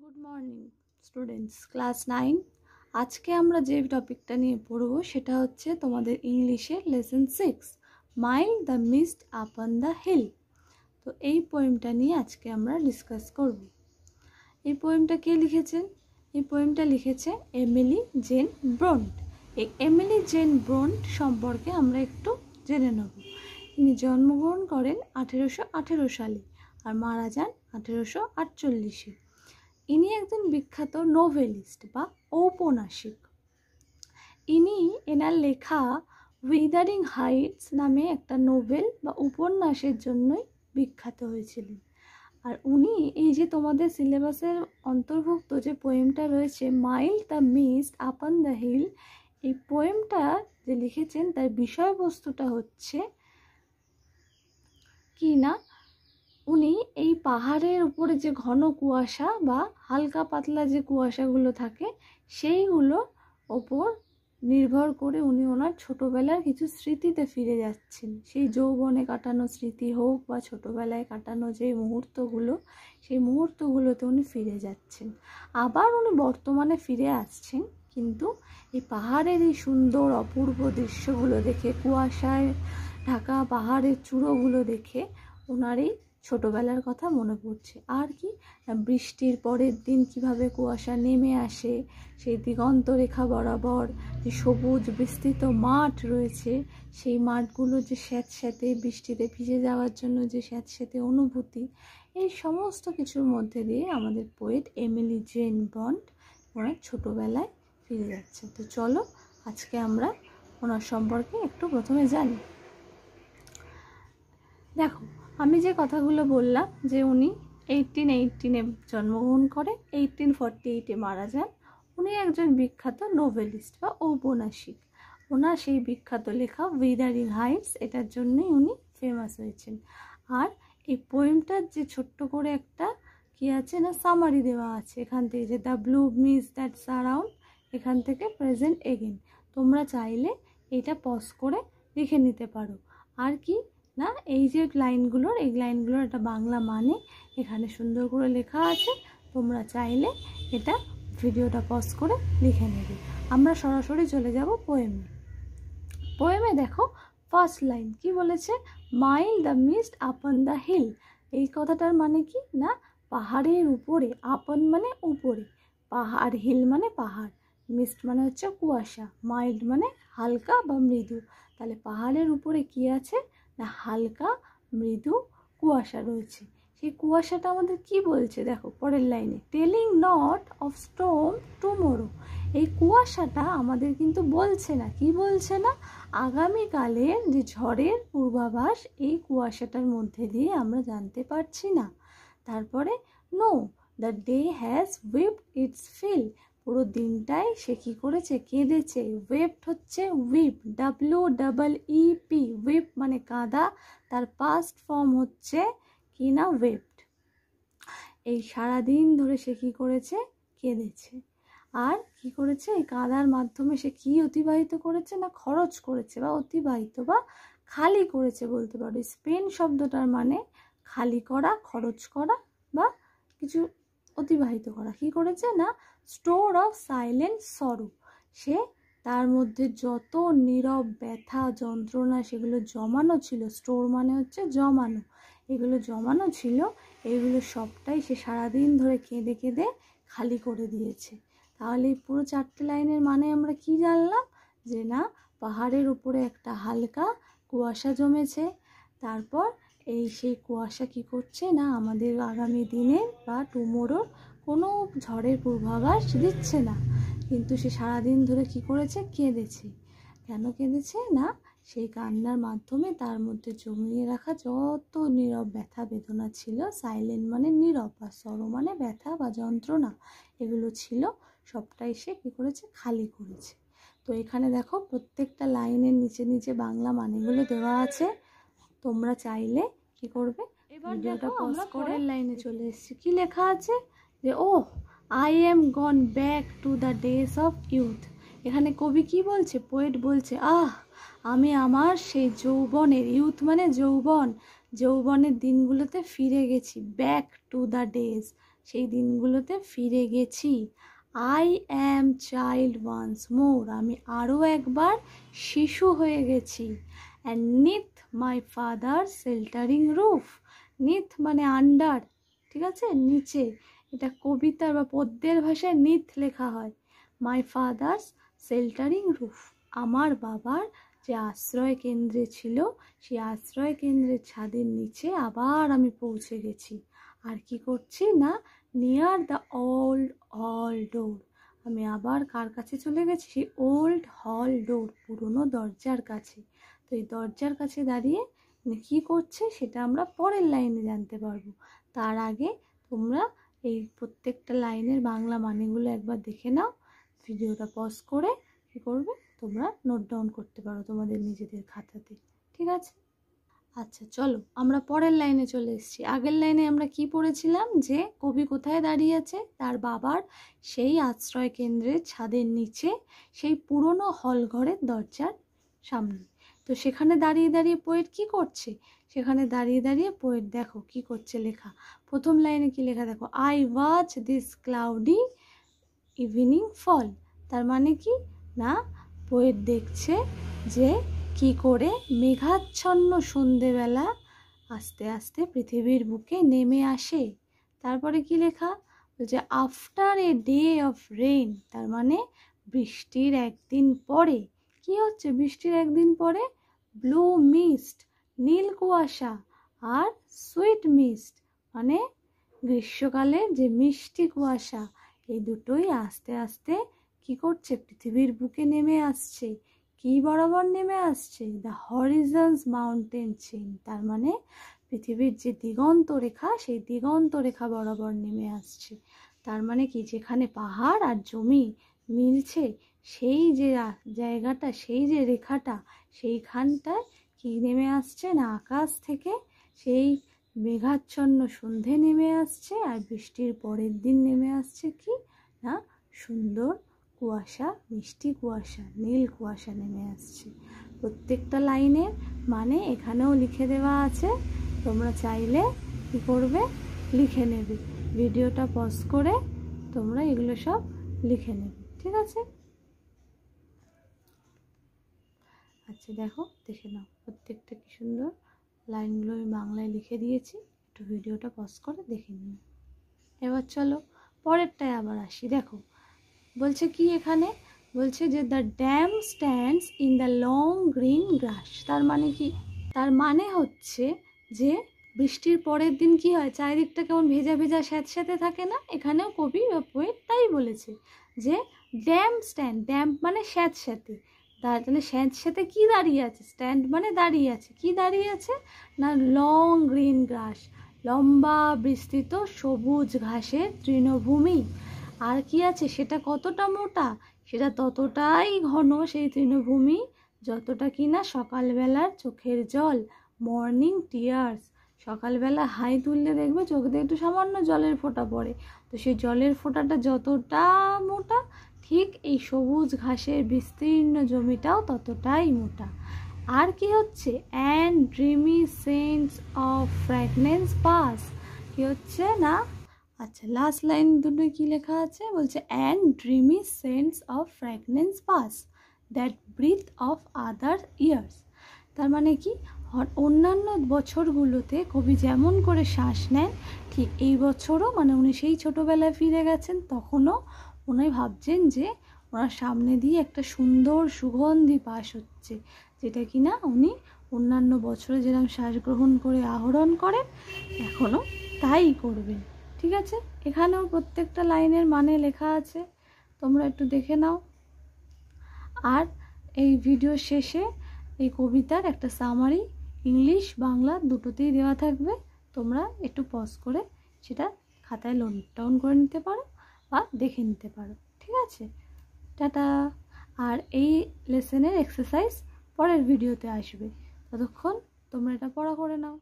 Good morning students, class 9। আজকে আমরা যে টপিকটা নিয়ে পড়বো সেটা হচ্ছে তোমাদের ইংলিশের lesson 6, mild the mist upon the hill. তো এই পোয়েমটা নিয়ে আজকে আমরা ডিসকাস করব। এই পোয়েমটা কে লিখেছেন? এই পোয়েমটা লিখেছে এমিলি জেন ব্রন্ট। এই এমিলি জেন ব্রন্ট সম্পর্কে আমরা একটু জেনে নেব। তিনি জন্মগ্রহণ করেন 1818 সালে আর মারা যান 1848-এ। ইনি একজন বিখ্যাত নোভেলিস্ট বা ঔপন্যাসিক। ইনি এনার লেখা উইদারিং হাইটস নামে একটা নোভেল বা উপন্যাসের জন্যই বিখ্যাত হয়েছিলেন। আর উনি এই যে তোমাদের সিলেবাসের অন্তর্ভুক্ত যে পোয়েমটা রয়েছে mild the mist upon the hill, এই পোয়েমটা যে লিখেছেন তার বিষয়বস্তুটা হচ্ছে কি না, উনি এই পাহাড়ের উপরে যে ঘন কুয়াশা বা হালকা পাতলা যে কুয়াশাগুলো থাকে সেইগুলো ওপর নির্ভর করে উনি ওনার ছোটোবেলার কিছু স্মৃতিতে ফিরে যাচ্ছেন। সেই যৌবনে কাটানো স্মৃতি হোক বা ছোটোবেলায় কাটানো যে মুহূর্তগুলো, সেই মুহূর্তগুলোতে উনি ফিরে যাচ্ছেন। আবার উনি বর্তমানে ফিরে আসছেন, কিন্তু এই পাহাড়ের এই সুন্দর অপূর্ব দৃশ্যগুলো দেখে, কুয়াশায় ঢাকা পাহাড়ের চূড়োগুলো দেখে ওনার এই ছোটোবেলার কথা মনে পড়ছে। আর কি, বৃষ্টির পরের দিন কিভাবে কুয়াশা নেমে আসে, সেই দিগন্ত রেখা বরাবর যে সবুজ বিস্তৃত মাঠ রয়েছে, সেই মাঠগুলো যে স্যাঁতস্যাঁতে বৃষ্টিতে ভিজে যাওয়ার জন্য যে স্যাঁতস্যাঁতে অনুভূতি, এই সমস্ত কিছুর মধ্যে দিয়ে আমাদের পোয়েট এমিলি জেন ব্রন্ট ওনার ছোটোবেলায় ফিরে যাচ্ছে। তো চলো আজকে আমরা ওনার সম্পর্কে একটু প্রথমে জানি। দেখো, আমি যে কথাগুলো বললাম যে উনি 1818-এ জন্মগ্রহণ করে 1848-এ মারা যান। উনি একজন বিখ্যাত নোভেলিস্ট বা ঔপন্যাসিক। ওনার সেই বিখ্যাত লেখা উইদারিং হাইটস, এটার জন্যই উনি ফেমাস হয়েছেন। আর এই পোয়েমটার যে ছোট্ট করে একটা কি আছে না, সামারি দেওয়া আছে এখান থেকে, যে the blue mist that surround, এখান থেকে প্রেজেন্ট এগেন। তোমরা চাইলে এটা পজ করে লিখে নিতে পারো। আর কি না, এই যে লাইনগুলোর, এই লাইনগুলোর একটা বাংলা মানে এখানে সুন্দর করে লেখা আছে। তোমরা চাইলে এটা ভিডিওটা পজ করে লিখে নেবে। আমরা সরাসরি চলে যাব পোয়েমে। পোয়েমে দেখো ফার্স্ট লাইন কি বলেছে, mild the mist upon the hill. এই কথাটার মানে কি না, পাহাড়ের উপরে, আপন মানে উপরে, পাহাড়, হিল মানে পাহাড়, মিস্ট মানে হচ্ছে কুয়াশা, মাইল্ড মানে হালকা বা মৃদু। তাহলে পাহাড়ের উপরে কি আছে না, হালকা মৃদু কুয়াশা রয়েছে। সেই কুয়াশাটা আমাদের কি বলছে দেখো পরের লাইনে, telling not of Sturm tomorrow. এই কুয়াশাটা আমাদের কিন্তু বলছে না, কি বলছে না, আগামীকালের যে ঝড়ের পূর্বাভাস, এই কুয়াশাটার মধ্যে দিয়ে আমরা জানতে পারছি না। তারপরে no, the day has wept its fill. পুরো দিনটাই সে কী করেছে, কেঁদেছে। ওয়েপ্ট হচ্ছে উইপ, WEEP, উইপ মানে কাঁদা, তার পাস্ট ফর্ম হচ্ছে কি না, ওয়েপ্ট। এই সারাদিন ধরে সে কী করেছে, কেঁদেছে। আর কি করেছে, এই কাঁদার মাধ্যমে সে কি অতিবাহিত করেছে না, খরচ করেছে বা অতিবাহিত বা খালি করেছে বলতে পারো। স্পেন শব্দটার মানে খালি করা, খরচ করা বা কিছু অতিবাহিত করা। কি করেছে না, স্টোর অফ সাইলেন্ট সরো, সে তার মধ্যে যত নীরব ব্যথা যন্ত্রণা সেগুলো জমানো ছিল, স্টোর মানে হচ্ছে জমানো, এগুলো জমানো ছিল, এগুলো সবটাই সে সারাদিন ধরে কেঁদে কেঁদে খালি করে দিয়েছে। তাহলে এই পুরো 4টে লাইনের মানে আমরা কি জানলাম, যে না, পাহাড়ের উপরে একটা হালকা কুয়াশা জমেছে। তারপর সেই কুয়াশা কি করছে না, আমাদের আগামী দিনে বা টুমোরোর কোনো ঝড়ের পূর্বাভাস দিচ্ছে না, কিন্তু সে সারাদিন ধরে কি করেছে, কেঁদেছে। কেন কেঁদেছে না, সেই কান্নার মাধ্যমে তার মধ্যে জমিয়ে রাখা যত নীরব ব্যথা বেদনা ছিল, সাইলেন্ট মানে নীরব, বা সরো মানে ব্যথা বা যন্ত্রণা, এগুলো ছিল সবটাই সে কী করেছে, খালি করেছে। তো এখানে দেখো প্রত্যেকটা লাইনের নিচে নিচে বাংলা মানেগুলো দেওয়া আছে। তোমরা চাইলে কি করবে, ভিডিওটা পজ করে লাইনে চলে এসেছি। কি লেখা আছে, যে ও I am gone back to the days of youth. এখানে কবি কি বলছে, পোয়েট বলছে, আমি আমার সেই যৌবনের, ইউথ মানে যৌবন, যৌবনের দিনগুলোতে ফিরে গেছি। ব্যাক টু দ্য ডেজ, সেই দিনগুলোতে ফিরে গেছি। I am child once more, আমি আরও একবার শিশু হয়ে গেছি। And neath my father sheltering roof, neath মানে আন্ডার, ঠিক আছে, নিচে, এটা কবিতার বা পদ্যের ভাষায় নিথ লেখা হয়। মাই ফাদার্স শেল্টারিং রুফ, আমার বাবার যে আশ্রয় কেন্দ্রে ছিল সেই আশ্রয় কেন্দ্রের ছাদের নিচে আবার আমি পৌঁছে গেছি। আর কি করছি না, নিয়ার দ্য ওল্ড হল ডোর, আমি আবার কার কাছে চলে গেছি, সেই ওল্ড হল ডোর, পুরনো দরজার কাছে। তো এই দরজার কাছে দাঁড়িয়ে কি করছে সেটা আমরা পরের লাইনে জানতে পারবো। তার আগে তোমরা এই প্রত্যেকটা লাইনের বাংলা মানেগুলো একবার দেখে নাও। ভিডিওটা পজ করে কী করবে, তোমরা নোট ডাউন করতে পারো তোমাদের নিজেদের খাতাতে, ঠিক আছে? আচ্ছা চলো আমরা পরের লাইনে চলে এসেছি। আগের লাইনে আমরা কি পড়েছিলাম, যে কবি কোথায় দাঁড়িয়ে আছে, তার বাবার সেই আশ্রয় কেন্দ্রের ছাদের নিচে, সেই পুরনো হল ঘরের দরজার সামনে। তো সেখানে দাঁড়িয়ে দাঁড়িয়ে পোয়েট কি করছে, সেখানে দাঁড়িয়ে দাঁড়িয়ে পোয়েট দেখো কি করছে লেখা। প্রথম লাইনে কি লেখা দেখো, I watch this cloudy evening fall. তার মানে কি না, পোয়েট দেখছে যে কি করে মেঘাচ্ছন্ন সন্ধেবেলা আস্তে আস্তে পৃথিবীর বুকে নেমে আসে। তারপরে কি লেখা, বলছে after a day of rain, তার মানে বৃষ্টির একদিন পরে। কি হচ্ছে বৃষ্টির একদিন পরে, ব্লু মিস্ট, নীল কুয়াশা, আর সুইট মিস্ট মানে গ্রীষ্মকালের যে মিষ্টি কুয়াশা, এই দুটোই আস্তে আস্তে কি করছে, পৃথিবীর বুকে নেমে আসছে। কি বরাবর নেমে আসছে, দ্য হরিজনস মাউন্টেন চেইন, তার মানে পৃথিবীর যে দিগন্ত রেখা সেই দিগন্ত রেখা বরাবর নেমে আসছে। তার মানে কি, যেখানে পাহাড় আর জমি মিলছে সেই যে জায়গাটা, সেই যে রেখাটা, সেইখানটায় কি নেমে আসছে না, আকাশ থেকে সেই মেঘাচ্ছন্ন সন্ধে নেমে আসছে, আর বৃষ্টির পরের দিন নেমে আসছে কি না, সুন্দর কুয়াশা, মিষ্টি কুয়াশা, নীল কুয়াশা নেমে আসছে। প্রত্যেকটা লাইনের মানে এখানেও লিখে দেওয়া আছে, তোমরা চাইলে কি করবে, লিখে নেবে। ভিডিওটা পজ করে তোমরা এগুলো সব লিখে নেবে, ঠিক আছে? আচ্ছা দেখো, দেখে নাও প্রত্যেকটা কি সুন্দর লাইনগুলো আমি বাংলায় লিখে দিয়েছি, একটু ভিডিওটা পজ করে দেখে নিও। এবার চলো পরেরটায় আবার আসি। দেখো বলছে কি, এখানে বলছে যে the dam stands in the long green grass. তার মানে কি, তার মানে হচ্ছে যে বৃষ্টির পরের দিন কি হয়, চারিদিকটা কেমন ভেজা ভেজা স্যাঁতস্যাঁতে থাকে না, এখানেও কবি বা পোয়েট তাই বলেছে যে ড্যাম স্ট্যান্ড, ড্যাম মানে স্যাঁতস্যাঁতে, তার মানে স্যাঁতস্যাঁতে কি দাঁড়িয়ে আছে, স্ট্যান্ড মানে দাঁড়িয়ে আছে, কি দাঁড়িয়ে আছে না, লং গ্রিন গ্রাস, লম্বা বিস্তৃত সবুজ ঘাসের তৃণভূমি। আর কি আছে, সেটা কতটা মোটা, সেটা ততটাই ঘন সেই তৃণভূমি যতটা কিনা সকালবেলার চোখের জল, মর্নিং টিয়ার্স। সকালবেলা হাই তুললে দেখবে চোখ দিয়ে একটু সামান্য জলের ফোঁটা পড়ে, তো সেই জলের ফোঁটাটা যতটা মোটা, ঠিক এই সবুজ ঘাসের বিস্তীর্ণ জমিটাও ততটাই মোটা। আর কি হচ্ছে, and dreamy scents of fragrance pass, কি হচ্ছে না, আচ্ছা লাস্ট লাইন দুটোই কি লেখা আছে, বলছে and dreamy scents of fragrance pass that breathe of other years. তার মানে কি, অন্যান্য বছরগুলোতে কবি যেমন করে শ্বাস নেন, ঠিক এই বছরও মানে উনি সেই ছোটোবেলায় ফিরে গেছেন, তখনও উনি ভাবছেন যে ওনার সামনে দিয়ে একটা সুন্দর সুগন্ধি পাস হচ্ছে, যেটা কিনা উনি অন্যান্য বছরে যেরকম শ্বাস গ্রহণ করে আহরণ করেন এখনও তাই করবেন, ঠিক আছে? এখানেও প্রত্যেকটা লাইনের মানে লেখা আছে, তোমরা একটু দেখে নাও। আর এই ভিডিও শেষে এই কবিতার একটা সামারি ইংলিশ বাংলা দুটোতেই দেওয়া থাকবে, তোমরা একটু পজ করে সেটা খাতায় নোট ডাউন করে নিতে পারো বা দেখে নিতে পারো, ঠিক আছে? টাটা। আর এই লেসনের এক্সারসাইজ পরের ভিডিওতে আসবে, ততক্ষণ তোমরা এটা পড়া করে নাও।